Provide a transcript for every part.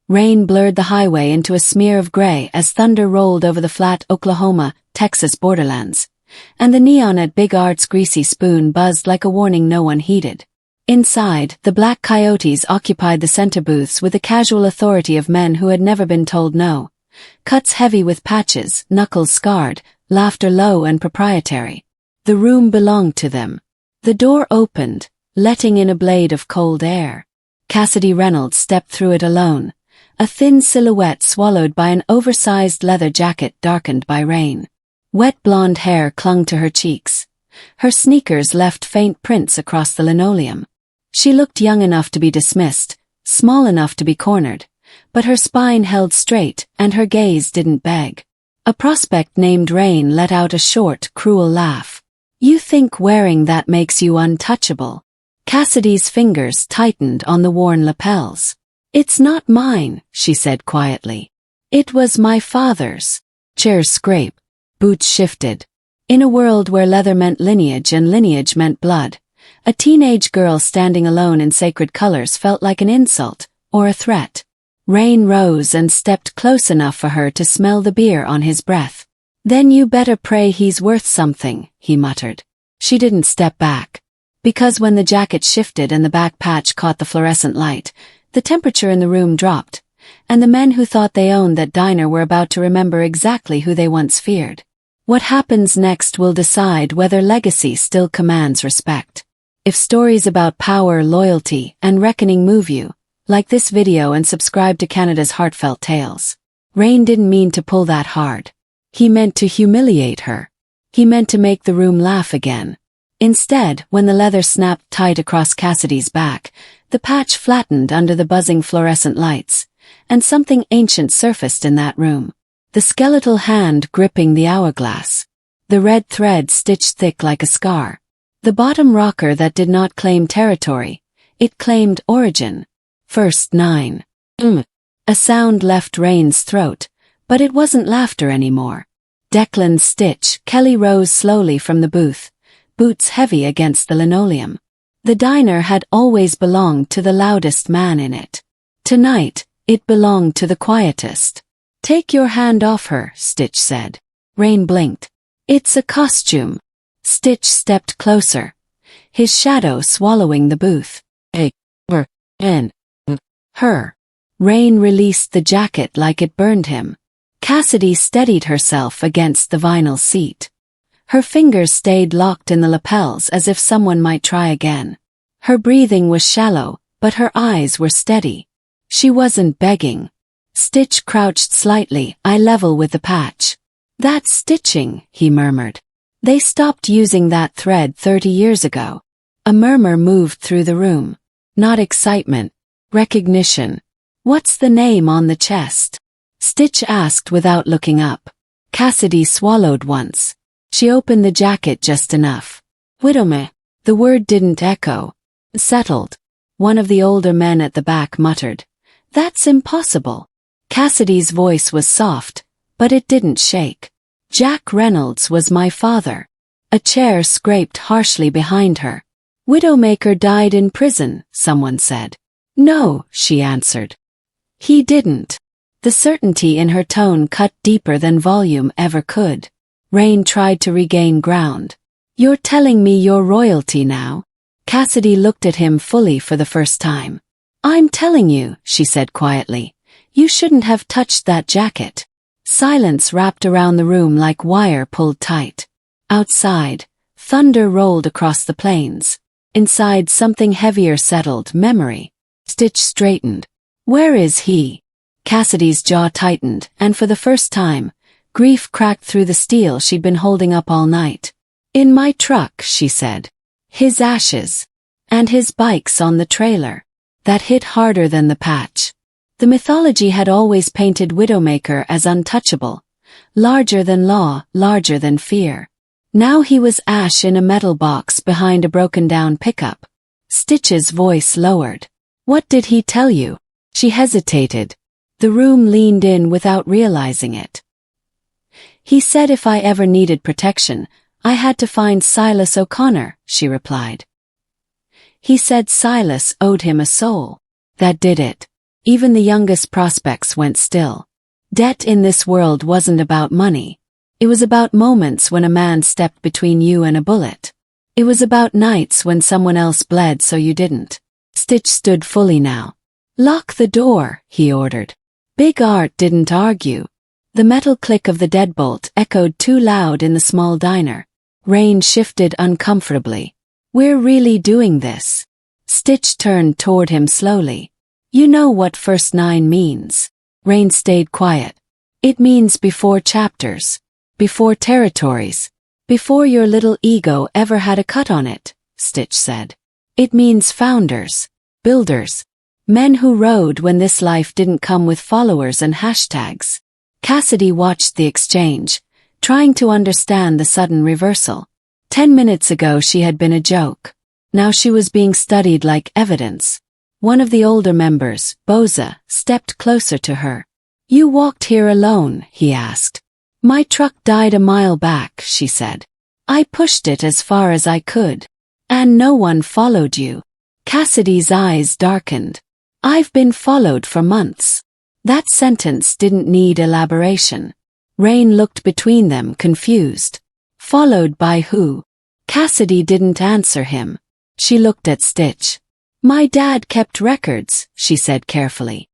Rain blurred the highway into a smear of gray as thunder rolled over the flat Oklahoma-Texas borderlands, and the neon at Big Art's greasy spoon buzzed like a warning no one heeded. Inside, the black coyotes occupied the center booths with the casual authority of men who had never been told no. Cuts heavy with patches, knuckles scarred, laughter low and proprietary. The room belonged to them. The door opened, letting in a blade of cold air. Cassidy Reynolds stepped through it alone, a thin silhouette swallowed by an oversized leather jacket darkened by rain. Wet blonde hair clung to her cheeks. Her sneakers left faint prints across the linoleum. She looked young enough to be dismissed, small enough to be cornered, but her spine held straight and her gaze didn't beg. A prospect named Rain let out a short, cruel laugh. "You think wearing that makes you untouchable?" Cassidy's fingers tightened on the worn lapels. "It's not mine," she said quietly. "It was my father's." Chairs scraped. Boots shifted. In a world where leather meant lineage and lineage meant blood, a teenage girl standing alone in sacred colors felt like an insult, or a threat. Rain rose and stepped close enough for her to smell the beer on his breath. "Then you better pray he's worth something," he muttered. She didn't step back. Because when the jacket shifted and the back patch caught the fluorescent light, the temperature in the room dropped, and the men who thought they owned that diner were about to remember exactly who they once feared. What happens next will decide whether legacy still commands respect. If stories about power, loyalty, and reckoning move you, like this video and subscribe to Canada's Heartfelt Tales. Rain didn't mean to pull that hard. He meant to humiliate her. He meant to make the room laugh again. Instead, when the leather snapped tight across Cassidy's back, the patch flattened under the buzzing fluorescent lights, and something ancient surfaced in that room. The skeletal hand gripping the hourglass. The red thread stitched thick like a scar. The bottom rocker that did not claim territory. It claimed origin. First 9. A sound left Rain's throat, but it wasn't laughter anymore. Declan's stitch. Kelly rose slowly from the booth, boots heavy against the linoleum. The diner had always belonged to the loudest man in it. Tonight, it belonged to the quietest. "Take your hand off her," Stitch said. Rain blinked. "It's a costume." Stitch stepped closer, his shadow swallowing the booth. Her. Rain released the jacket like it burned him. Cassidy steadied herself against the vinyl seat. Her fingers stayed locked in the lapels as if someone might try again. Her breathing was shallow, but her eyes were steady. She wasn't begging. Stitch crouched slightly, eye level with the patch. "That's stitching," he murmured. "They stopped using that thread 30 years ago." A murmur moved through the room. Not excitement. Recognition. "What's the name on the chest?" Stitch asked without looking up. Cassidy swallowed once. She opened the jacket just enough. "Widowme." The word didn't echo. "Settled." One of the older men at the back muttered. "That's impossible." Cassidy's voice was soft, but it didn't shake. "Jack Reynolds was my father." A chair scraped harshly behind her. "Widowmaker died in prison," someone said. "No," she answered. "He didn't." The certainty in her tone cut deeper than volume ever could. Rain tried to regain ground. "You're telling me you're royalty now?" Cassidy looked at him fully for the first time. "I'm telling you," she said quietly. "You shouldn't have touched that jacket." Silence wrapped around the room like wire pulled tight. Outside, thunder rolled across the plains. Inside, something heavier settled, memory. Stitch straightened. "Where is he?" Cassidy's jaw tightened, and for the first time, grief cracked through the steel she'd been holding up all night. "In my truck," she said. "His ashes. And his bike's on the trailer." That hit harder than the patch. The mythology had always painted Widowmaker as untouchable, larger than law, larger than fear. Now he was ash in a metal box behind a broken-down pickup. Stitch's voice lowered. "What did he tell you?" She hesitated. The room leaned in without realizing it. "He said if I ever needed protection, I had to find Silas O'Connor," she replied. "He said Silas owed him a soul. That did it." Even the youngest prospects went still. Debt in this world wasn't about money. It was about moments when a man stepped between you and a bullet. It was about nights when someone else bled so you didn't. Stitch stood fully now. "Lock the door," he ordered. Big Art didn't argue. The metal click of the deadbolt echoed too loud in the small diner. Rain shifted uncomfortably. "We're really doing this." Stitch turned toward him slowly. "You know what first 9 means." Rain stayed quiet. "It means before chapters. Before territories. Before your little ego ever had a cut on it," Stitch said. "It means founders. Builders. Men who rode when this life didn't come with followers and hashtags." Cassidy watched the exchange, trying to understand the sudden reversal. 10 minutes ago she had been a joke. Now she was being studied like evidence. One of the older members, Boza, stepped closer to her. "You walked here alone?" he asked. "My truck died a mile back," she said. "I pushed it as far as I could. And no one followed you." Cassidy's eyes darkened. "I've been followed for months." That sentence didn't need elaboration. Rain looked between them, confused. Followed by who? Cassidy didn't answer him. She looked at Stitch. "My dad kept records," she said carefully.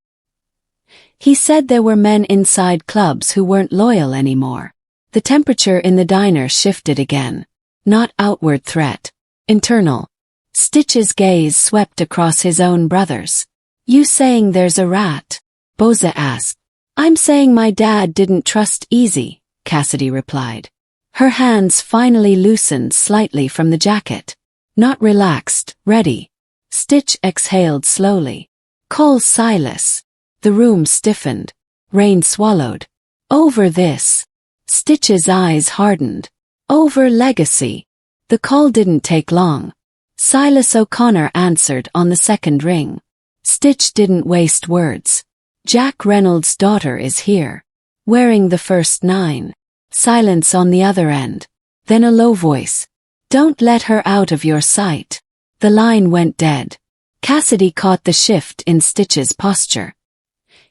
"He said there were men inside clubs who weren't loyal anymore." The temperature in the diner shifted again. Not outward threat. Internal. Stitch's gaze swept across his own brothers. "You saying there's a rat?" Boza asked. "I'm saying my dad didn't trust easy," Cassidy replied. Her hands finally loosened slightly from the jacket. Not relaxed, ready. Stitch exhaled slowly. "Call Silas." The room stiffened. Rain swallowed. "Over this." Stitch's eyes hardened. "Over legacy." The call didn't take long. Silas O'Connor answered on the second ring. Stitch didn't waste words. "Jack Reynolds' daughter is here. Wearing the first 9. Silence on the other end. Then a low voice. "Don't let her out of your sight." The line went dead. Cassidy caught the shift in Stitch's posture.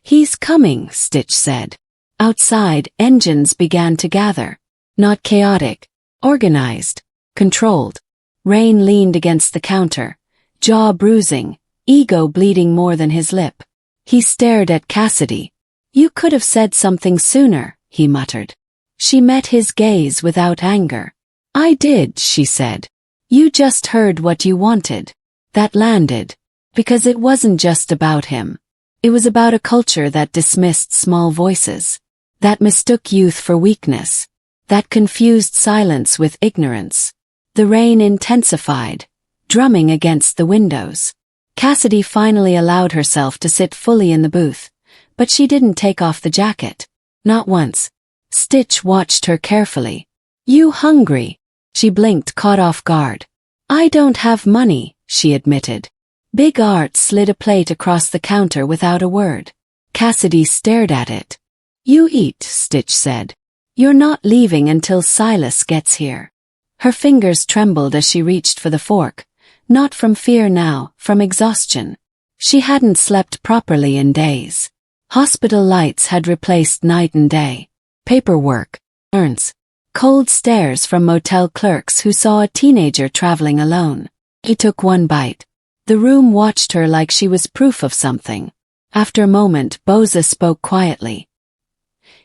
"He's coming," Stitch said. Outside, engines began to gather. Not chaotic. Organized. Controlled. Rain leaned against the counter, jaw bruising, ego bleeding more than his lip. He stared at Cassidy. "You could have said something sooner," he muttered. She met his gaze without anger. "I did," she said. "You just heard what you wanted." That landed. Because it wasn't just about him. It was about a culture that dismissed small voices. That mistook youth for weakness. That confused silence with ignorance. The rain intensified, drumming against the windows. Cassidy finally allowed herself to sit fully in the booth, but she didn't take off the jacket. Not once. Stitch watched her carefully. "You hungry?" She blinked, caught off guard. "I don't have money," she admitted. Big Art slid a plate across the counter without a word. Cassidy stared at it. "You eat," Stitch said. "You're not leaving until Silas gets here." Her fingers trembled as she reached for the fork. Not from fear now, from exhaustion. She hadn't slept properly in days. Hospital lights had replaced night and day. Paperwork, urns, cold stares from motel clerks who saw a teenager traveling alone. He took one bite. The room watched her like she was proof of something. After a moment, Boza spoke quietly.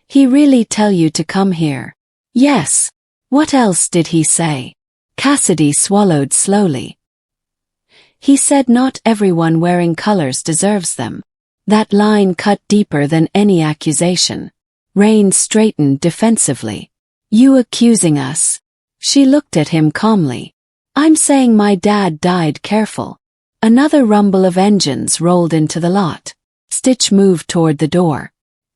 "He really tell you to come here?" "Yes." "What else did he say?" Cassidy swallowed slowly. "He said not everyone wearing colors deserves them." That line cut deeper than any accusation. Rain straightened defensively. "You accusing us?" She looked at him calmly. "I'm saying my dad died careful." Another rumble of engines rolled into the lot. Stitch moved toward the door.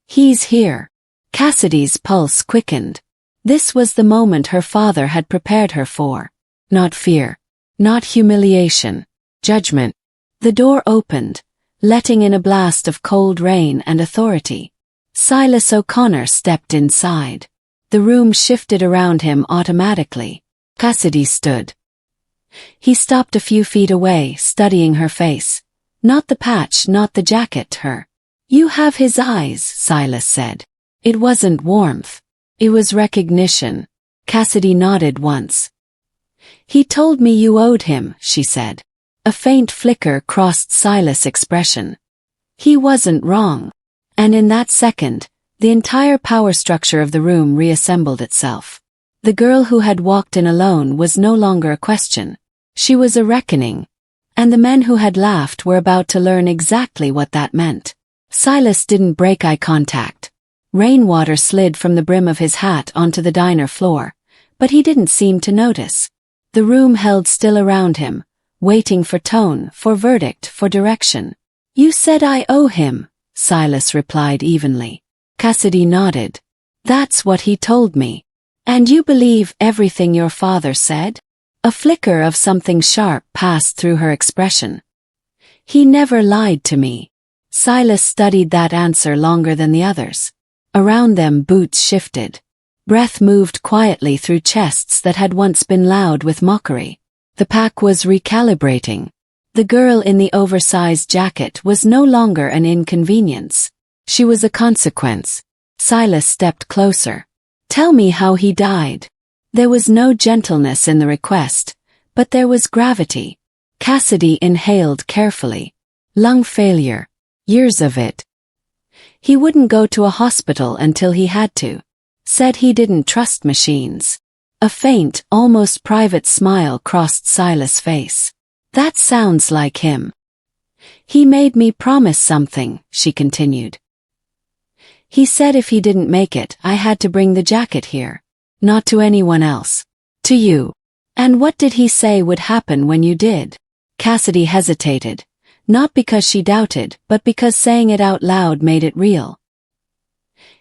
"He's here." Cassidy's pulse quickened. This was the moment her father had prepared her for. Not fear. Not humiliation. Judgment. The door opened, letting in a blast of cold rain and authority. Silas O'Connor stepped inside. The room shifted around him automatically. Cassidy stood. He stopped a few feet away, studying her face. Not the patch, not the jacket, her. You have his eyes, Silas said. It wasn't warmth. It was recognition. Cassidy nodded once. He told me you owed him, she said. A faint flicker crossed Silas' expression. He wasn't wrong. And in that second, the entire power structure of the room reassembled itself. The girl who had walked in alone was no longer a question. She was a reckoning. And the men who had laughed were about to learn exactly what that meant. Silas didn't break eye contact. Rainwater slid from the brim of his hat onto the diner floor, but he didn't seem to notice. The room held still around him, waiting for tone, for verdict, for direction. You said I owe him, Silas replied evenly. Cassidy nodded. That's what he told me. And you believe everything your father said? A flicker of something sharp passed through her expression. He never lied to me. Silas studied that answer longer than the others. Around them boots shifted. Breath moved quietly through chests that had once been loud with mockery. The pack was recalibrating. The girl in the oversized jacket was no longer an inconvenience. She was a consequence. Silas stepped closer. Tell me how he died. There was no gentleness in the request, but there was gravity. Cassidy inhaled carefully. Lung failure. Years of it. He wouldn't go to a hospital until he had to. Said he didn't trust machines. A faint, almost private smile crossed Silas' face. That sounds like him. He made me promise something, she continued. He said if he didn't make it, I had to bring the jacket here. Not to anyone else. To you. And what did he say would happen when you did? Cassidy hesitated. Not because she doubted, but because saying it out loud made it real.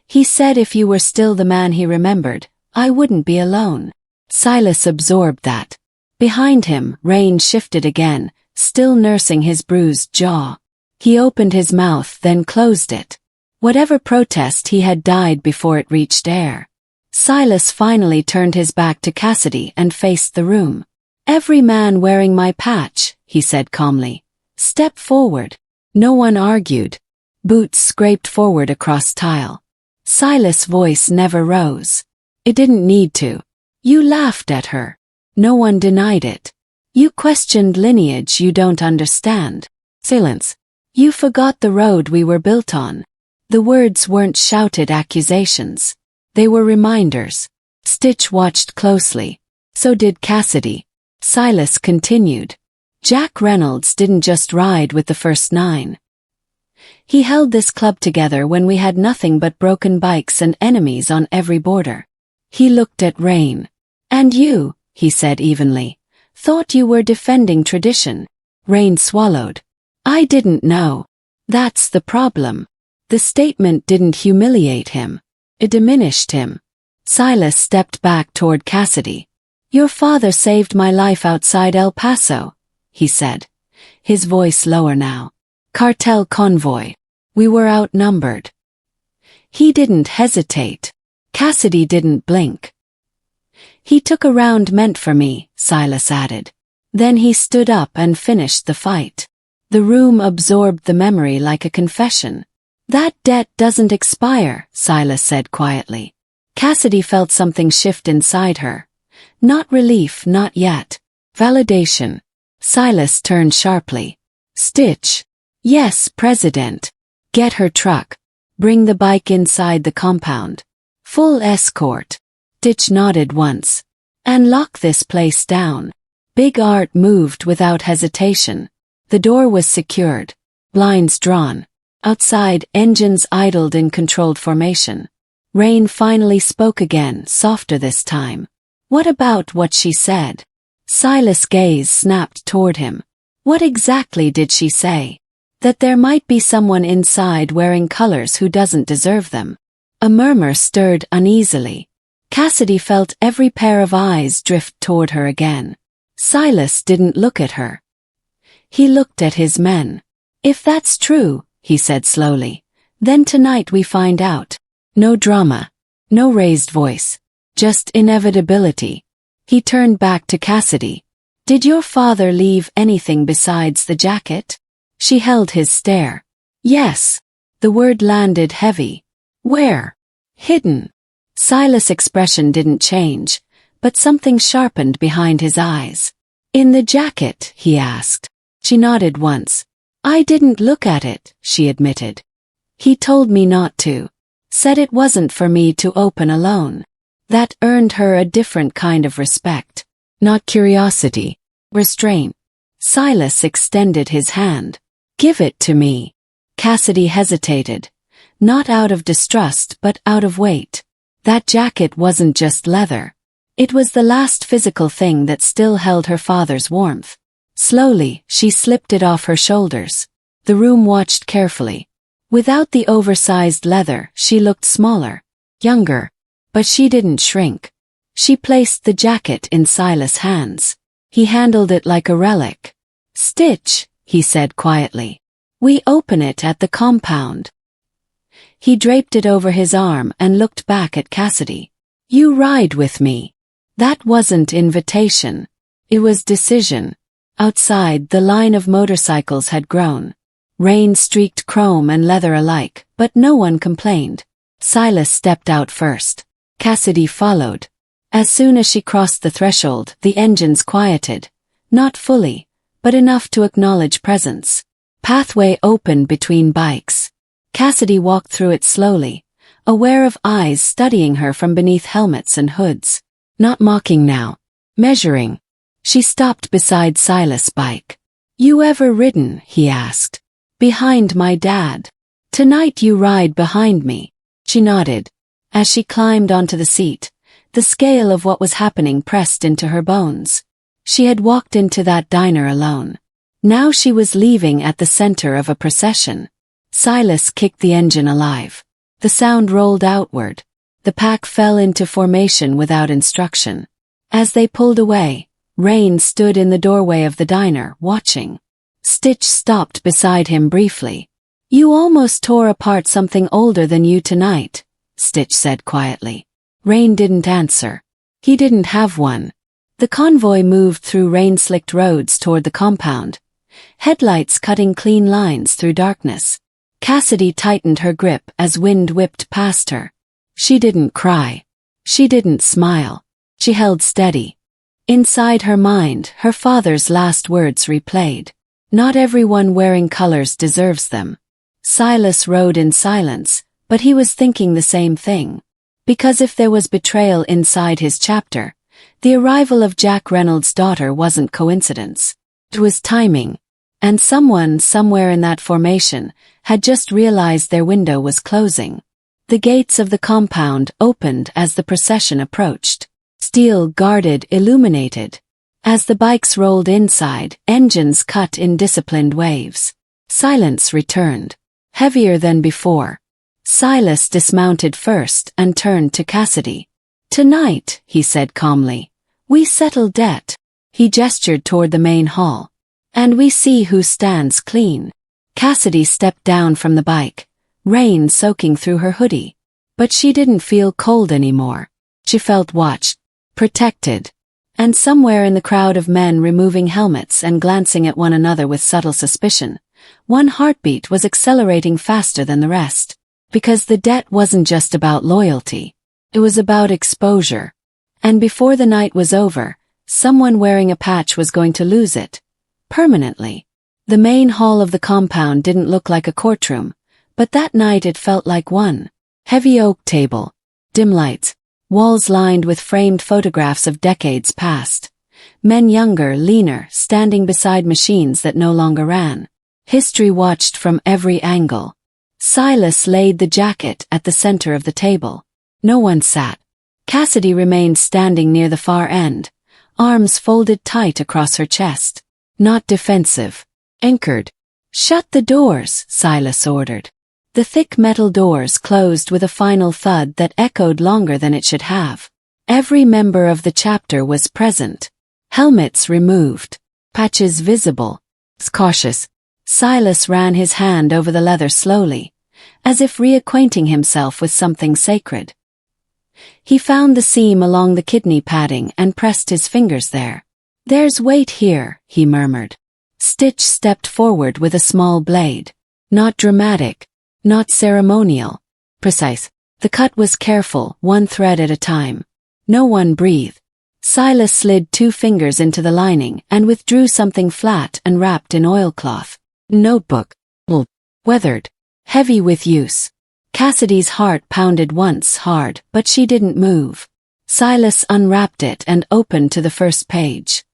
He said if you were still the man he remembered, I wouldn't be alone. Silas absorbed that. Behind him, Rain shifted again, still nursing his bruised jaw. He opened his mouth, then closed it. Whatever protest he had died before it reached air. Silas finally turned his back to Cassidy and faced the room. Every man wearing my patch, he said calmly. Step forward. No one argued. Boots scraped forward across tile. Silas' voice never rose. It didn't need to. You laughed at her. No one denied it. You questioned lineage you don't understand. Silence. You forgot the road we were built on. The words weren't shouted accusations. They were reminders. Stitch watched closely. So did Cassidy. Silas continued. Jack Reynolds didn't just ride with the first 9. He held this club together when we had nothing but broken bikes and enemies on every border. He looked at Rain. And you, he said evenly, thought you were defending tradition. Rain swallowed. I didn't know. That's the problem. The statement didn't humiliate him. It diminished him. Silas stepped back toward Cassidy. Your father saved my life outside El Paso, he said, his voice lower now. Cartel convoy. We were outnumbered. He didn't hesitate. Cassidy didn't blink. He took a round meant for me, Silas added. Then he stood up and finished the fight. The room absorbed the memory like a confession. That debt doesn't expire, Silas said quietly. Cassidy felt something shift inside her. Not relief, not yet. Validation. Silas turned sharply. Stitch. Yes, President. Get her truck. Bring the bike inside the compound. Full escort. Stitch nodded once. And lock this place down. Big Art moved without hesitation. The door was secured. Blinds drawn. Outside, engines idled in controlled formation. Rain finally spoke again, softer this time. What about what she said? Silas' gaze snapped toward him. What exactly did she say? That there might be someone inside wearing colors who doesn't deserve them. A murmur stirred uneasily. Cassidy felt every pair of eyes drift toward her again. Silas didn't look at her. He looked at his men. If that's true, he said slowly, then tonight we find out. No drama. No raised voice. Just inevitability. He turned back to Cassidy. Did your father leave anything besides the jacket? She held his stare. Yes. The word landed heavy. Where? Hidden. Silas' expression didn't change, but something sharpened behind his eyes. In the jacket, he asked. She nodded once. I didn't look at it, she admitted. He told me not to. Said it wasn't for me to open alone. That earned her a different kind of respect. Not curiosity. Restraint. Silas extended his hand. Give it to me. Cassidy hesitated. Not out of distrust but out of weight. That jacket wasn't just leather. It was the last physical thing that still held her father's warmth. Slowly, she slipped it off her shoulders. The room watched carefully. Without the oversized leather, she looked smaller, younger, but she didn't shrink. She placed the jacket in Silas' hands. He handled it like a relic. Stitch, he said quietly. We open it at the compound. He draped it over his arm and looked back at Cassidy. You ride with me. That wasn't invitation. It was decision. Outside, the line of motorcycles had grown. Rain streaked chrome and leather alike, but no one complained. Silas stepped out first. Cassidy followed. As soon as she crossed the threshold, the engines quieted. Not fully, but enough to acknowledge presence. Pathway opened between bikes. Cassidy walked through it slowly, aware of eyes studying her from beneath helmets and hoods. Not mocking now. Measuring. She stopped beside Silas' bike. You ever ridden? He asked. Behind my dad. Tonight you ride behind me. She nodded. As she climbed onto the seat, the scale of what was happening pressed into her bones. She had walked into that diner alone. Now she was leaving at the center of a procession. Silas kicked the engine alive. The sound rolled outward. The pack fell into formation without instruction. As they pulled away, Rain stood in the doorway of the diner, watching. Stitch stopped beside him briefly. You almost tore apart something older than you tonight, Stitch said quietly. Rain didn't answer. He didn't have one. The convoy moved through rain-slicked roads toward the compound, headlights cutting clean lines through darkness. Cassidy tightened her grip as wind whipped past her. She didn't cry. She didn't smile. She held steady. Inside her mind, her father's last words replayed. Not everyone wearing colors deserves them. Silas rode in silence, but he was thinking the same thing. Because if there was betrayal inside his chapter, the arrival of Jack Reynolds' daughter wasn't coincidence. It was timing. And someone, somewhere in that formation, had just realized their window was closing. The gates of the compound opened as the procession approached. Steel guarded, illuminated. As the bikes rolled inside, engines cut in disciplined waves. Silence returned. Heavier than before. Silas dismounted first and turned to Cassidy. Tonight, he said calmly, we settle debt. He gestured toward the main hall. And we see who stands clean. Cassidy stepped down from the bike, rain soaking through her hoodie. But she didn't feel cold anymore. She felt watched, protected. And somewhere in the crowd of men removing helmets and glancing at one another with subtle suspicion, one heartbeat was accelerating faster than the rest. Because the debt wasn't just about loyalty. It was about exposure. And before the night was over, someone wearing a patch was going to lose it. Permanently. The main hall of the compound didn't look like a courtroom, but that night it felt like one. Heavy oak table. Dim lights. Walls lined with framed photographs of decades past. Men younger, leaner, standing beside machines that no longer ran. History watched from every angle. Silas laid the jacket at the center of the table. No one sat. Cassidy remained standing near the far end, arms folded tight across her chest. Not defensive. Anchored. Shut the doors, Silas ordered. The thick metal doors closed with a final thud that echoed longer than it should have. Every member of the chapter was present. Helmets removed. Patches visible. Cautious. Silas ran his hand over the leather slowly, as if reacquainting himself with something sacred. He found the seam along the kidney padding and pressed his fingers there. There's weight here, he murmured. Stitch stepped forward with a small blade. Not dramatic, not ceremonial, precise. The cut was careful, one thread at a time. No one breathed. Silas slid 2 fingers into the lining and withdrew something flat and wrapped in oilcloth. Notebook. Weathered. Heavy with use. Cassidy's heart pounded once hard, but she didn't move. Silas unwrapped it and opened to the first page.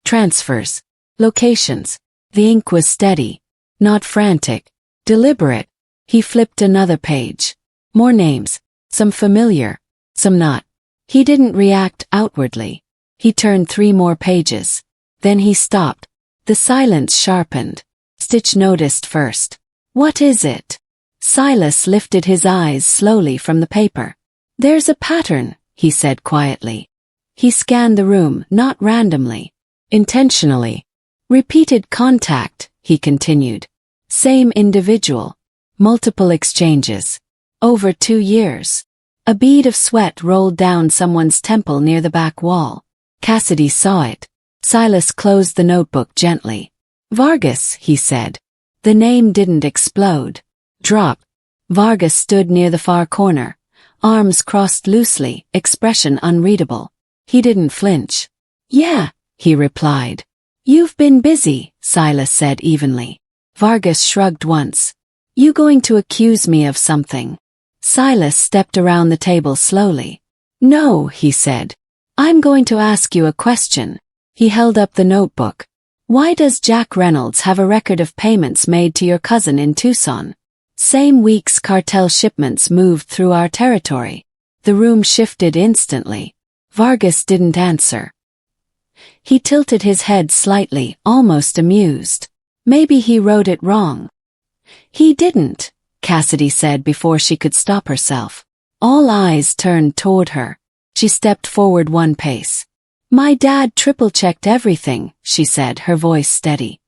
Transfers. Locations. The ink was steady. Not frantic. Deliberate. He flipped another page. More names. Some familiar. Some not. He didn't react outwardly. He turned 3 more pages. Then he stopped. The silence sharpened. Stitch noticed first. What is it? Silas lifted his eyes slowly from the paper. There's a pattern, he said quietly. He scanned the room, not randomly. Intentionally. Repeated contact, he continued. Same individual. Multiple exchanges. Over 2 years. A bead of sweat rolled down someone's temple near the back wall. Cassidy saw it. Silas closed the notebook gently. Vargas, he said. The name didn't explode. Drop. Vargas stood near the far corner. Arms crossed loosely, expression unreadable. He didn't flinch. Yeah, he replied. You've been busy, Silas said evenly. Vargas shrugged once. You going to accuse me of something? Silas stepped around the table slowly. No, he said. I'm going to ask you a question. He held up the notebook. Why does Jack Reynolds have a record of payments made to your cousin in Tucson? Same week's cartel shipments moved through our territory. The room shifted instantly. Vargas didn't answer. He tilted his head slightly, almost amused. Maybe he wrote it wrong. He didn't, Cassidy said before she could stop herself. All eyes turned toward her. She stepped forward 1 pace. My dad triple-checked everything, she said, her voice steady.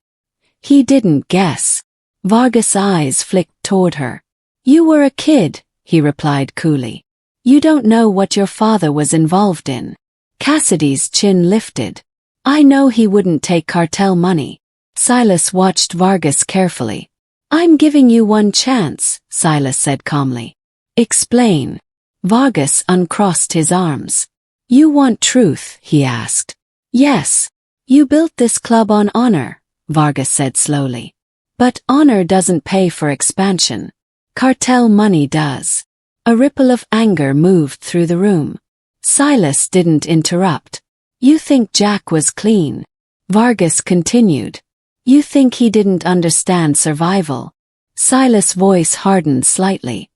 He didn't guess. Vargas' eyes flicked toward her. You were a kid, he replied coolly. You don't know what your father was involved in. Cassidy's chin lifted. I know he wouldn't take cartel money. Silas watched Vargas carefully. I'm giving you 1 chance, Silas said calmly. Explain. Vargas uncrossed his arms. You want truth, he asked. Yes. You built this club on honor, Vargas said slowly. But honor doesn't pay for expansion. Cartel money does. A ripple of anger moved through the room. Silas didn't interrupt. You think Jack was clean. Vargas continued. You think he didn't understand survival. Silas' voice hardened slightly.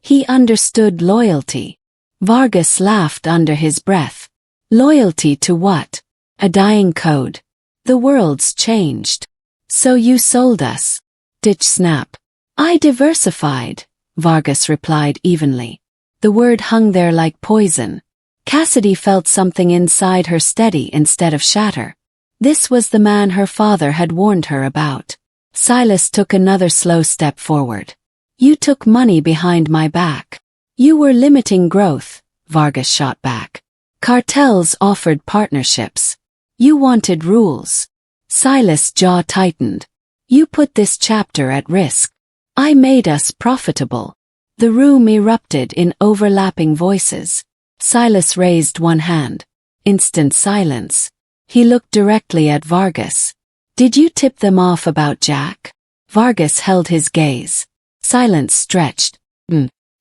He understood loyalty. Vargas laughed under his breath. Loyalty to what? A dying code. The world's changed. So you sold us. Ditch snap. I diversified, Vargas replied evenly. The word hung there like poison. Cassidy felt something inside her steady instead of shatter. This was the man her father had warned her about. Silas took another slow step forward. You took money behind my back. You were limiting growth, Vargas shot back. Cartels offered partnerships. You wanted rules. Silas' jaw tightened. You put this chapter at risk. I made us profitable. The room erupted in overlapping voices. Silas raised 1 hand. Instant silence. He looked directly at Vargas. Did you tip them off about Jack? Vargas held his gaze. Silence stretched.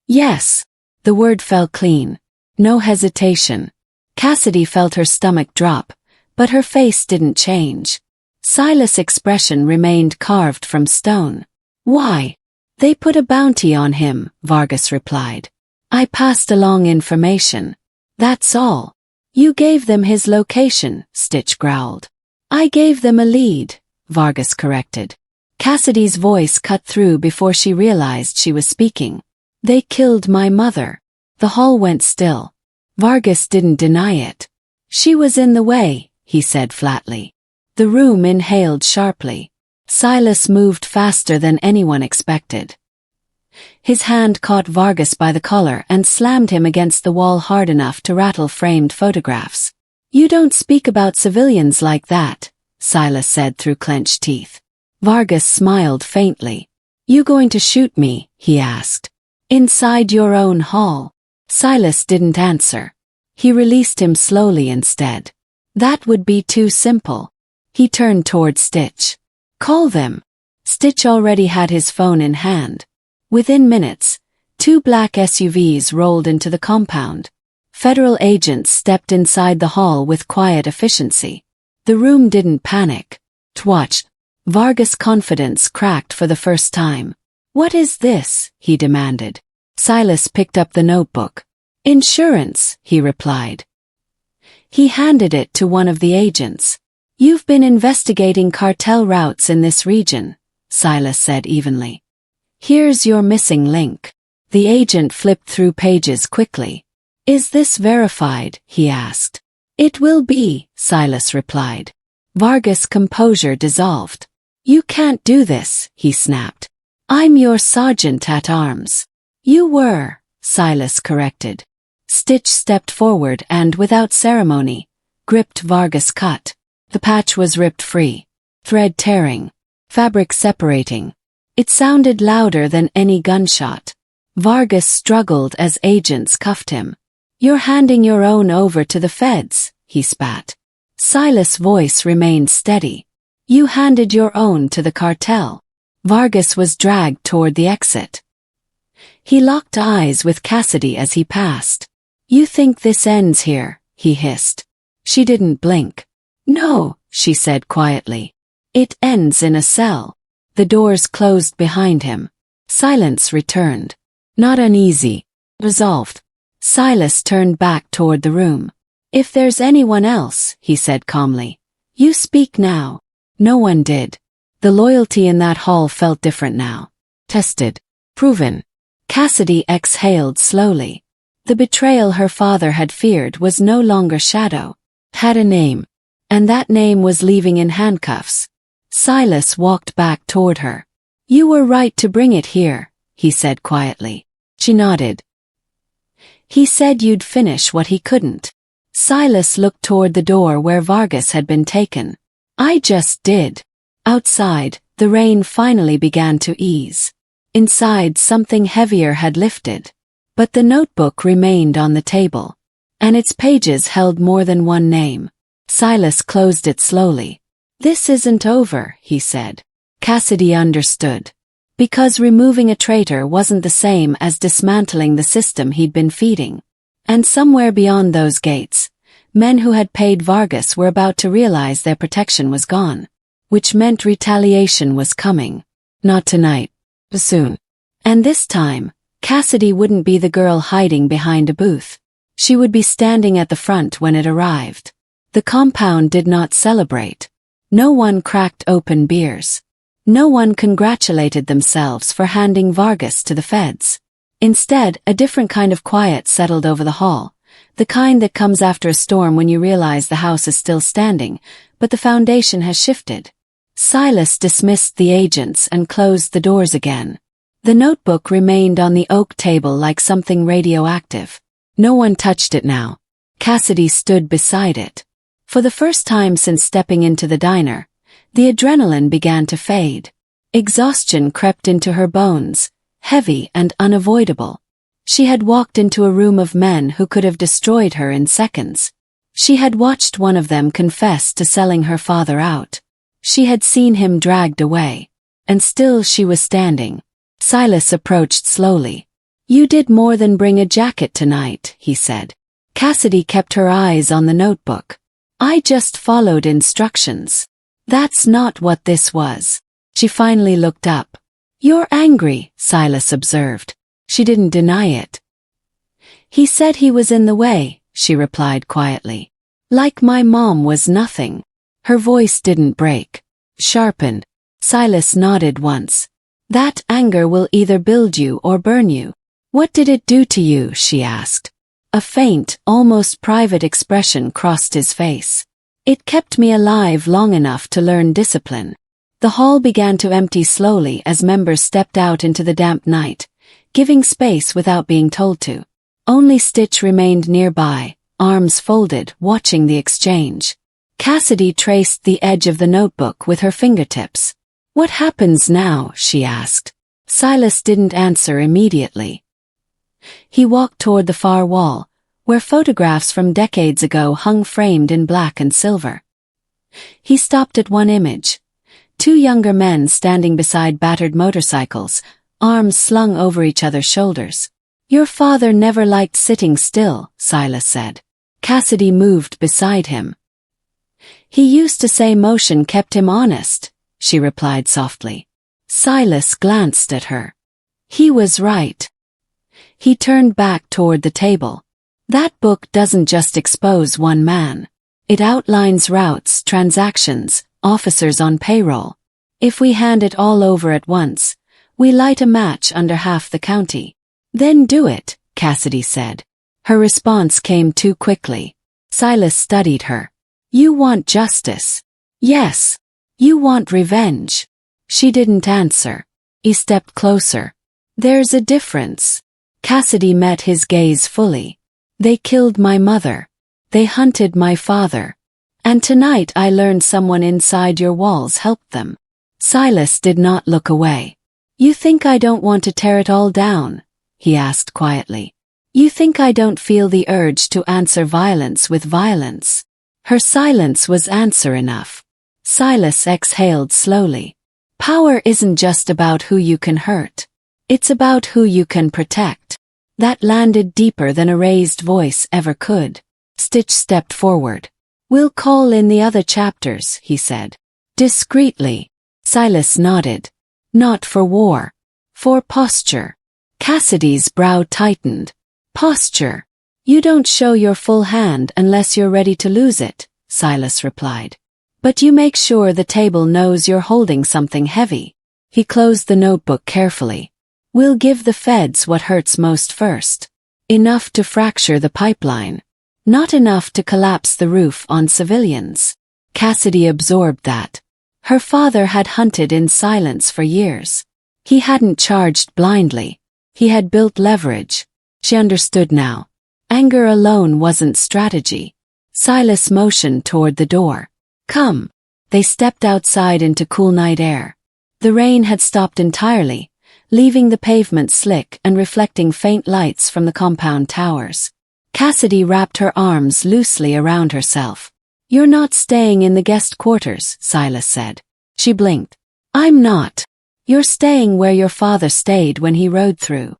Yes. The word fell clean. No hesitation. Cassidy felt her stomach drop, but her face didn't change. Silas' expression remained carved from stone. Why? They put a bounty on him, Vargas replied. I passed along information. That's all. You gave them his location, Stitch growled. I gave them a lead, Vargas corrected. Cassidy's voice cut through before she realized she was speaking. They killed my mother. The hall went still. Vargas didn't deny it. She was in the way, he said flatly. The room inhaled sharply. Silas moved faster than anyone expected. His hand caught Vargas by the collar and slammed him against the wall hard enough to rattle framed photographs. You don't speak about civilians like that, Silas said through clenched teeth. Vargas smiled faintly. You going to shoot me? He asked. Inside your own hall. Silas didn't answer. He released him slowly instead. That would be too simple. He turned toward Stitch. Call them. Stitch already had his phone in hand. Within minutes, 2 black SUVs rolled into the compound. Federal agents stepped inside the hall with quiet efficiency. The room didn't panic. Twatch. Vargas' confidence cracked for the first time. What is this? He demanded. Silas picked up the notebook. Insurance, he replied. He handed it to one of the agents. You've been investigating cartel routes in this region, Silas said evenly. Here's your missing link. The agent flipped through pages quickly. Is this verified? He asked. It will be, Silas replied. Vargas' composure dissolved. You can't do this, he snapped. I'm your sergeant at arms. You were, Silas corrected. Stitch stepped forward and, without ceremony, gripped Vargas' cut. The patch was ripped free. Thread tearing. Fabric separating. It sounded louder than any gunshot. Vargas struggled as agents cuffed him. You're handing your own over to the feds, he spat. Silas' voice remained steady. You handed your own to the cartel. Vargas was dragged toward the exit. He locked eyes with Cassidy as he passed. You think this ends here, he hissed. She didn't blink. No, she said quietly. It ends in a cell. The doors closed behind him. Silence returned. Not uneasy. Resolved. Silas turned back toward the room. If there's anyone else, he said calmly. You speak now. No one did. The loyalty in that hall felt different now. Tested. Proven. Cassidy exhaled slowly. The betrayal her father had feared was no longer shadow. Had a name. And that name was leaving in handcuffs. Silas walked back toward her. You were right to bring it here, he said quietly. She nodded. He said you'd finish what he couldn't. Silas looked toward the door where Vargas had been taken. I just did. Outside, the rain finally began to ease. Inside, something heavier had lifted. But the notebook remained on the table. And its pages held more than one name. Silas closed it slowly. This isn't over, he said. Cassidy understood. Because removing a traitor wasn't the same as dismantling the system he'd been feeding. And somewhere beyond those gates, men who had paid Vargas were about to realize their protection was gone. Which meant retaliation was coming. Not tonight. But soon. And this time, Cassidy wouldn't be the girl hiding behind a booth. She would be standing at the front when it arrived. The compound did not celebrate. No one cracked open beers. No one congratulated themselves for handing Vargas to the feds. Instead, a different kind of quiet settled over the hall, the kind that comes after a storm when you realize the house is still standing, but the foundation has shifted. Silas dismissed the agents and closed the doors again. The notebook remained on the oak table like something radioactive. No one touched it now. Cassidy stood beside it. For the first time since stepping into the diner, the adrenaline began to fade. Exhaustion crept into her bones, heavy and unavoidable. She had walked into a room of men who could have destroyed her in seconds. She had watched one of them confess to selling her father out. She had seen him dragged away. And still she was standing. Silas approached slowly. You did more than bring a jacket tonight, he said. Cassidy kept her eyes on the notebook. I just followed instructions. That's not what this was. She finally looked up. You're angry, Silas observed. She didn't deny it. He said he was in the way, she replied quietly. Like my mom was nothing. Her voice didn't break. Sharpened. Silas nodded once. That anger will either build you or burn you. What did it do to you, she asked. A faint, almost private expression crossed his face. It kept me alive long enough to learn discipline. The hall began to empty slowly as members stepped out into the damp night, giving space without being told to. Only Stitch remained nearby, arms folded, watching the exchange. Cassidy traced the edge of the notebook with her fingertips. What happens now? She asked. Silas didn't answer immediately. He walked toward the far wall, where photographs from decades ago hung framed in black and silver. He stopped at one image. Two younger men standing beside battered motorcycles, arms slung over each other's shoulders. Your father never liked sitting still, Silas said. Cassidy moved beside him. He used to say motion kept him honest, she replied softly. Silas glanced at her. He was right. He turned back toward the table. That book doesn't just expose one man. It outlines routes, transactions, officers on payroll. If we hand it all over at once, we light a match under half the county. Then do it, Cassidy said. Her response came too quickly. Silas studied her. You want justice. Yes. You want revenge. She didn't answer. He stepped closer. There's a difference. Cassidy met his gaze fully. They killed my mother. They hunted my father. And tonight I learned someone inside your walls helped them. Silas did not look away. You think I don't want to tear it all down? He asked quietly. You think I don't feel the urge to answer violence with violence? Her silence was answer enough. Silas exhaled slowly. Power isn't just about who you can hurt. It's about who you can protect. That landed deeper than a raised voice ever could. Stitch stepped forward. We'll call in the other chapters, he said. Discreetly. Silas nodded. Not for war. For posture. Cassidy's brow tightened. Posture. You don't show your full hand unless you're ready to lose it, Silas replied. But you make sure the table knows you're holding something heavy. He closed the notebook carefully. We'll give the feds what hurts most first. Enough to fracture the pipeline. Not enough to collapse the roof on civilians. Cassidy absorbed that. Her father had hunted in silence for years. He hadn't charged blindly. He had built leverage. She understood now. Anger alone wasn't strategy. Silas motioned toward the door. Come. They stepped outside into cool night air. The rain had stopped entirely, leaving the pavement slick and reflecting faint lights from the compound towers. Cassidy wrapped her arms loosely around herself. You're not staying in the guest quarters, Silas said. She blinked. I'm not. You're staying where your father stayed when he rode through.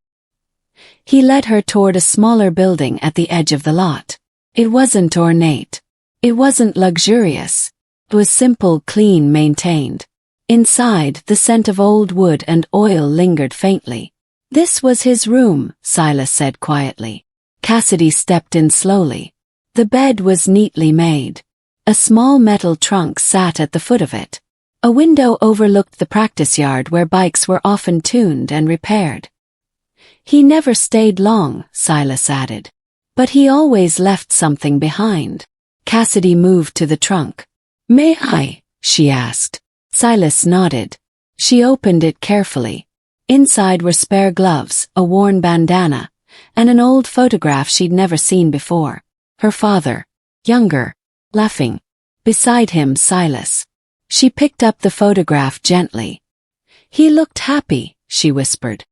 He led her toward a smaller building at the edge of the lot. It wasn't ornate. It wasn't luxurious. It was simple, clean, maintained. Inside, the scent of old wood and oil lingered faintly. This was his room, Silas said quietly. Cassidy stepped in slowly. The bed was neatly made. A small metal trunk sat at the foot of it. A window overlooked the practice yard where bikes were often tuned and repaired. He never stayed long, Silas added. But he always left something behind. Cassidy moved to the trunk. May I? She asked. Silas nodded. She opened it carefully. Inside were spare gloves, a worn bandana, and an old photograph she'd never seen before. Her father. Younger. Laughing. Beside him, Silas. She picked up the photograph gently. He looked happy, she whispered.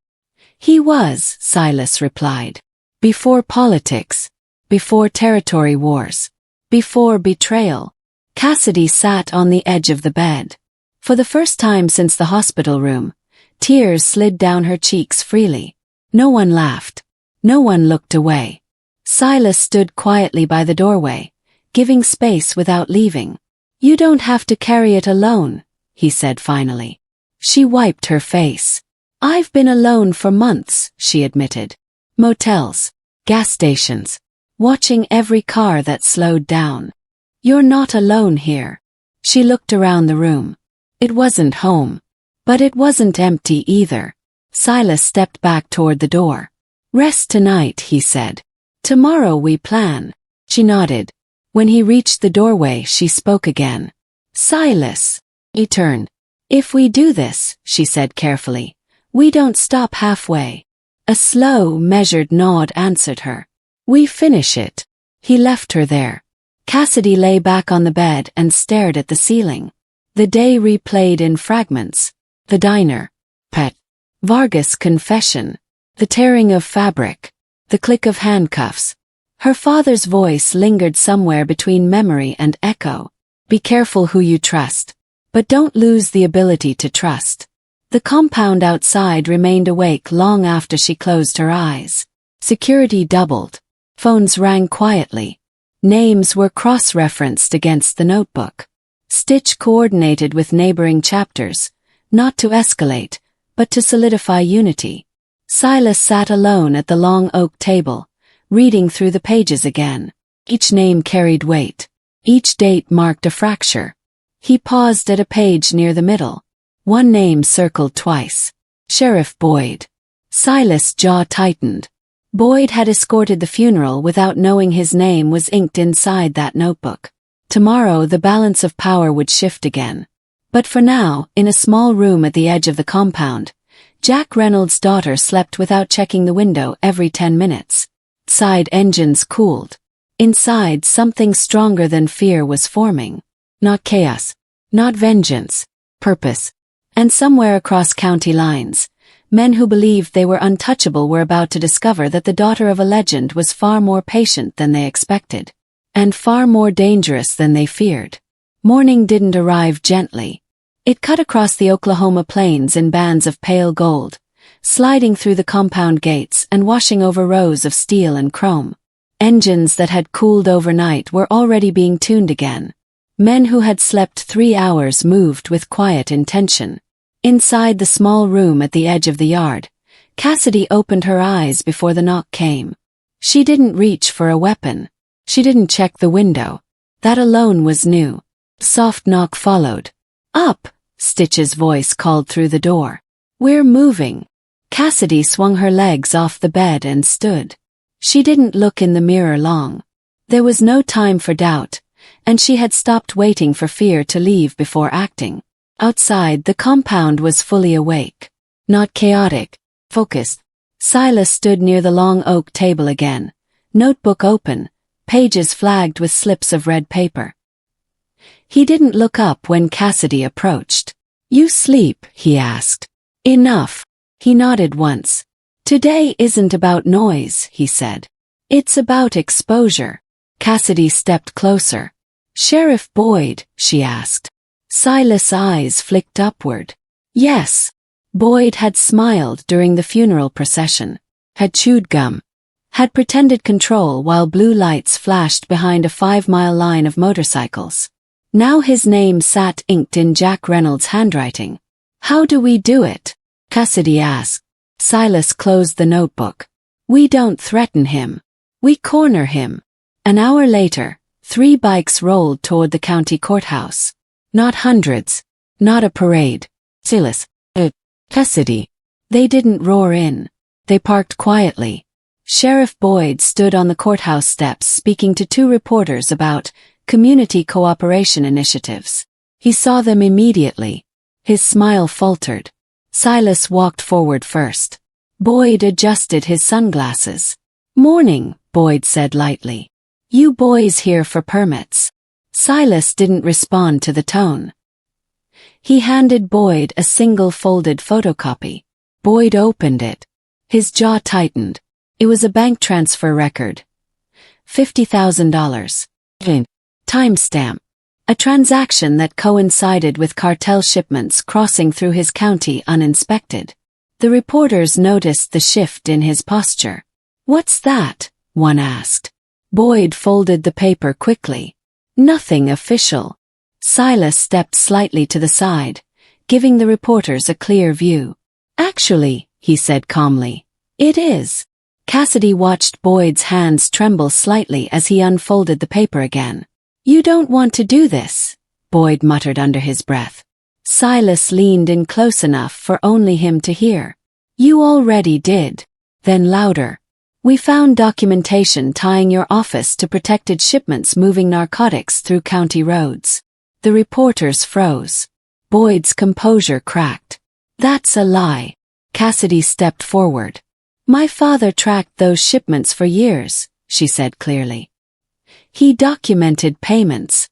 He was, Silas replied. Before politics. Before territory wars. Before betrayal. Cassidy sat on the edge of the bed. For the first time since the hospital room, tears slid down her cheeks freely. No one laughed. No one looked away. Silas stood quietly by the doorway, giving space without leaving. You don't have to carry it alone, he said finally. She wiped her face. I've been alone for months, she admitted. Motels, gas stations, watching every car that slowed down. You're not alone here. She looked around the room. It wasn't home. But it wasn't empty either. Silas stepped back toward the door. Rest tonight, he said. Tomorrow we plan. She nodded. When he reached the doorway, she spoke again. Silas. He turned. If we do this, she said carefully, we don't stop halfway. A slow, measured nod answered her. We finish it. He left her there. Cassidy lay back on the bed and stared at the ceiling. The day replayed in fragments. The diner. Pet. Vargas' confession. The tearing of fabric. The click of handcuffs. Her father's voice lingered somewhere between memory and echo. Be careful who you trust. But don't lose the ability to trust. The compound outside remained awake long after she closed her eyes. Security doubled. Phones rang quietly. Names were cross-referenced against the notebook. Stitch coordinated with neighboring chapters, not to escalate, but to solidify unity. Silas sat alone at the long oak table, reading through the pages again. Each name carried weight. Each date marked a fracture. He paused at a page near the middle. One name circled twice. Sheriff Boyd. Silas' jaw tightened. Boyd had escorted the funeral without knowing his name was inked inside that notebook. Tomorrow the balance of power would shift again. But for now, in a small room at the edge of the compound, Jack Reynolds' daughter slept without checking the window every 10 minutes. Side engines cooled. Inside, something stronger than fear was forming. Not chaos. Not vengeance. Purpose. And somewhere across county lines, men who believed they were untouchable were about to discover that the daughter of a legend was far more patient than they expected. And far more dangerous than they feared. Morning didn't arrive gently. It cut across the Oklahoma plains in bands of pale gold, sliding through the compound gates and washing over rows of steel and chrome. Engines that had cooled overnight were already being tuned again. Men who had slept 3 hours moved with quiet intention. Inside the small room at the edge of the yard, Cassidy opened her eyes before the knock came. She didn't reach for a weapon. She didn't check the window. That alone was new. Soft knock followed. Up, Stitch's voice called through the door. We're moving. Cassidy swung her legs off the bed and stood. She didn't look in the mirror long. There was no time for doubt, and she had stopped waiting for fear to leave before acting. Outside, the compound was fully awake. Not chaotic, focused. Silas stood near the long oak table again, notebook open, pages flagged with slips of red paper. He didn't look up when Cassidy approached. You sleep, he asked. Enough. He nodded once. Today isn't about noise, he said. It's about exposure. Cassidy stepped closer. Sheriff Boyd, she asked. Silas' eyes flicked upward. Yes. Boyd had smiled during the funeral procession, had chewed gum, had pretended control while blue lights flashed behind a 5-mile line of motorcycles. Now his name sat inked in Jack Reynolds' handwriting. How do we do it? Cassidy asked. Silas closed the notebook. We don't threaten him. We corner him. An hour later, 3 bikes rolled toward the county courthouse. Not hundreds. Not a parade. Silas. Cassidy. They didn't roar in. They parked quietly. Sheriff Boyd stood on the courthouse steps speaking to 2 reporters about community cooperation initiatives. He saw them immediately. His smile faltered. Silas walked forward first. Boyd adjusted his sunglasses. Morning, Boyd said lightly. You boys here for permits? Silas didn't respond to the tone. He handed Boyd a single folded photocopy. Boyd opened it. His jaw tightened. It was a bank transfer record. $50,000. Timestamp. A transaction that coincided with cartel shipments crossing through his county uninspected. The reporters noticed the shift in his posture. What's that? One asked. Boyd folded the paper quickly. Nothing official. Silas stepped slightly to the side, giving the reporters a clear view. Actually, he said calmly, it is. Cassidy watched Boyd's hands tremble slightly as he unfolded the paper again. You don't want to do this, Boyd muttered under his breath. Silas leaned in close enough for only him to hear. You already did. Then louder. We found documentation tying your office to protected shipments moving narcotics through county roads. The reporters froze. Boyd's composure cracked. That's a lie. Cassidy stepped forward. My father tracked those shipments for years, she said clearly. He documented payments.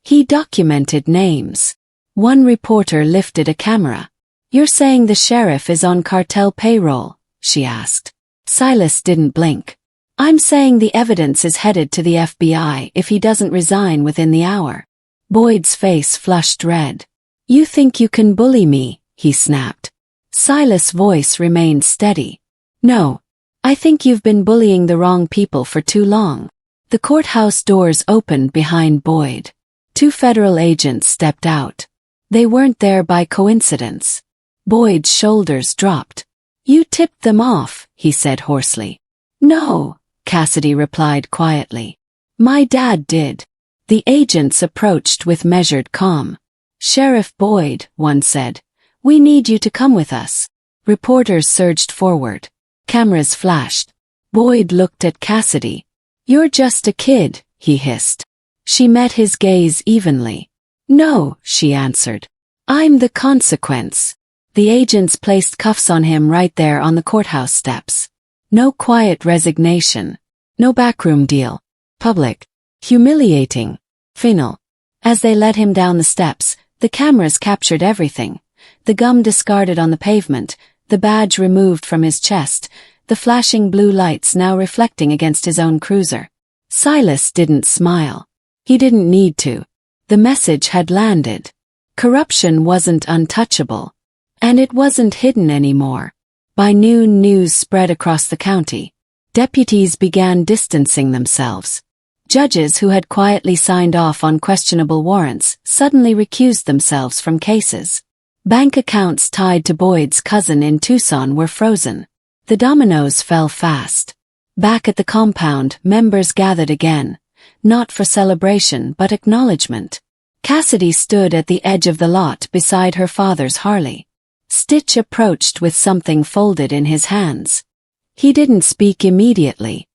He documented names. One reporter lifted a camera. "You're saying the sheriff is on cartel payroll?" she asked. Silas didn't blink. "I'm saying the evidence is headed to the FBI if he doesn't resign within the hour." Boyd's face flushed red. "You think you can bully me?" he snapped. Silas' voice remained steady. "No. I think you've been bullying the wrong people for too long." The courthouse doors opened behind Boyd. 2 federal agents stepped out. They weren't there by coincidence. Boyd's shoulders dropped. "You tipped them off," he said hoarsely. "No," Cassidy replied quietly. "My dad did." The agents approached with measured calm. "Sheriff Boyd," one said, "we need you to come with us." Reporters surged forward. Cameras flashed. Boyd looked at Cassidy. "You're just a kid," he hissed. She met his gaze evenly. "No," she answered. "I'm the consequence." The agents placed cuffs on him right there on the courthouse steps. No quiet resignation. No backroom deal. Public. Humiliating. Final. As they led him down the steps, the cameras captured everything. The gum discarded on the pavement, the badge removed from his chest, the flashing blue lights now reflecting against his own cruiser. Silas didn't smile. He didn't need to. The message had landed. Corruption wasn't untouchable. And it wasn't hidden anymore. By noon, news spread across the county. Deputies began distancing themselves. Judges who had quietly signed off on questionable warrants suddenly recused themselves from cases. Bank accounts tied to Boyd's cousin in Tucson were frozen. The dominoes fell fast. Back at the compound, members gathered again, not for celebration but acknowledgement. Cassidy stood at the edge of the lot beside her father's Harley. Stitch approached with something folded in his hands. He didn't speak immediately.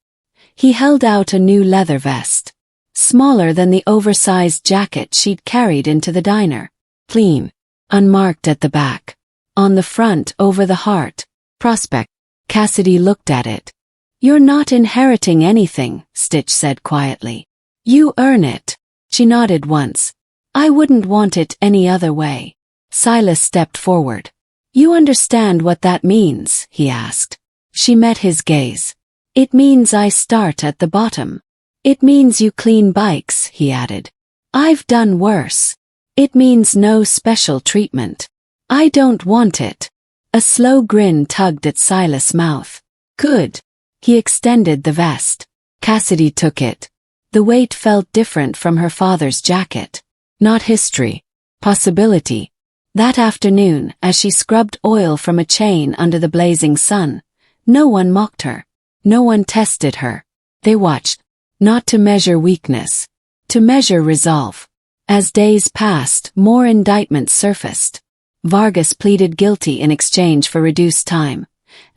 He held out a new leather vest. Smaller than the oversized jacket she'd carried into the diner. Clean. Unmarked at the back. On the front, over the heart. Prospect. Cassidy looked at it. "You're not inheriting anything," Stitch said quietly. "You earn it." She nodded once. "I wouldn't want it any other way." Silas stepped forward. "You understand what that means?" he asked. She met his gaze. "It means I start at the bottom." "It means you clean bikes," he added. "I've done worse." "It means no special treatment." "I don't want it." A slow grin tugged at Silas' mouth. "Good." He extended the vest. Cassidy took it. The weight felt different from her father's jacket. Not history. Possibility. That afternoon, as she scrubbed oil from a chain under the blazing sun, no one mocked her. No one tested her. They watched. Not to measure weakness. To measure resolve. As days passed, more indictments surfaced. Vargas pleaded guilty in exchange for reduced time,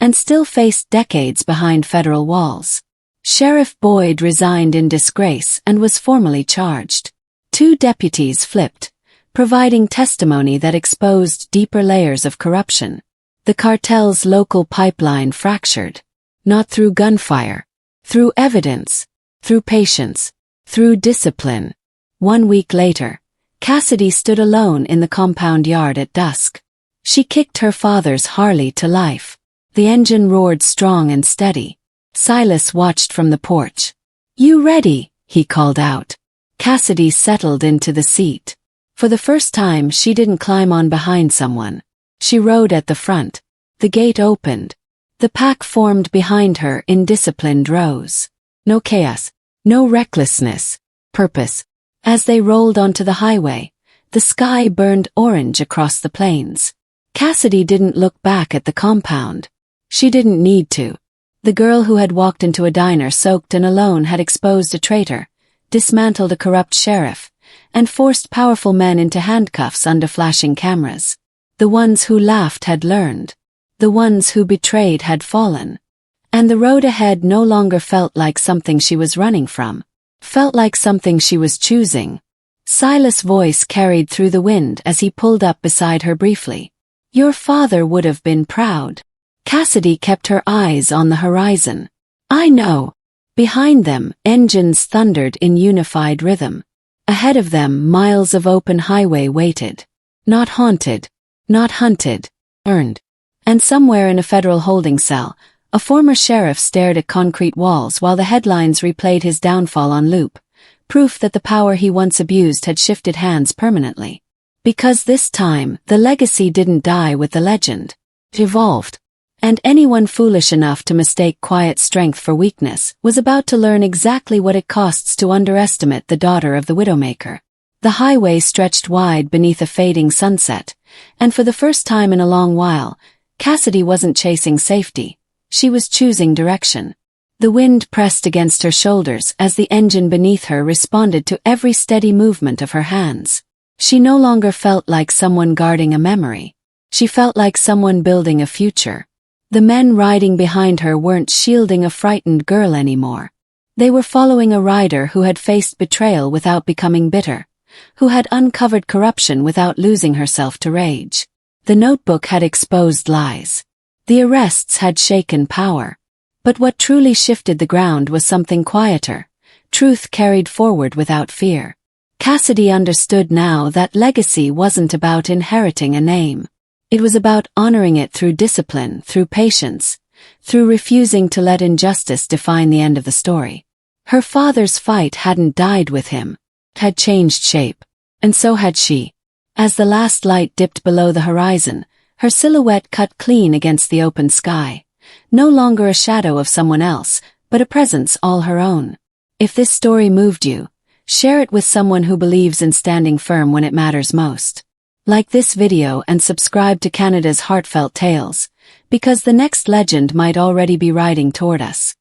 and still faced decades behind federal walls. Sheriff Boyd resigned in disgrace and was formally charged. 2 deputies flipped, providing testimony that exposed deeper layers of corruption. The cartel's local pipeline fractured. Not through gunfire. Through evidence. Through patience. Through discipline. 1 week later, Cassidy stood alone in the compound yard at dusk. She kicked her father's Harley to life. The engine roared strong and steady. Silas watched from the porch. "You ready?" he called out. Cassidy settled into the seat. For the first time, she didn't climb on behind someone. She rode at the front. The gate opened. The pack formed behind her in disciplined rows. No chaos. No recklessness. Purpose. As they rolled onto the highway, the sky burned orange across the plains. Cassidy didn't look back at the compound. She didn't need to. The girl who had walked into a diner soaked and alone had exposed a traitor, dismantled a corrupt sheriff, and forced powerful men into handcuffs under flashing cameras. The ones who laughed had learned. The ones who betrayed had fallen. And the road ahead no longer felt like something she was running from. Felt like something she was choosing. Silas' voice carried through the wind as he pulled up beside her briefly. "Your father would have been proud." Cassidy kept her eyes on the horizon. "I know." Behind them, engines thundered in unified rhythm. Ahead of them, miles of open highway waited. Not haunted, not hunted, earned. And somewhere in a federal holding cell, a former sheriff stared at concrete walls while the headlines replayed his downfall on loop, proof that the power he once abused had shifted hands permanently. Because this time, the legacy didn't die with the legend. It evolved. And anyone foolish enough to mistake quiet strength for weakness was about to learn exactly what it costs to underestimate the daughter of the Widowmaker. The highway stretched wide beneath a fading sunset, and for the first time in a long while, Cassidy wasn't chasing safety. She was choosing direction. The wind pressed against her shoulders as the engine beneath her responded to every steady movement of her hands. She no longer felt like someone guarding a memory. She felt like someone building a future. The men riding behind her weren't shielding a frightened girl anymore. They were following a rider who had faced betrayal without becoming bitter, who had uncovered corruption without losing herself to rage. The notebook had exposed lies. The arrests had shaken power. But what truly shifted the ground was something quieter. Truth carried forward without fear. Cassidy understood now that legacy wasn't about inheriting a name. It was about honoring it through discipline, through patience, through refusing to let injustice define the end of the story. Her father's fight hadn't died with him. It had changed shape. And so had she. As the last light dipped below the horizon, her silhouette cut clean against the open sky. No longer a shadow of someone else, but a presence all her own. If this story moved you, share it with someone who believes in standing firm when it matters most. Like this video and subscribe to Canada's Heartfelt Tales, because the next legend might already be riding toward us.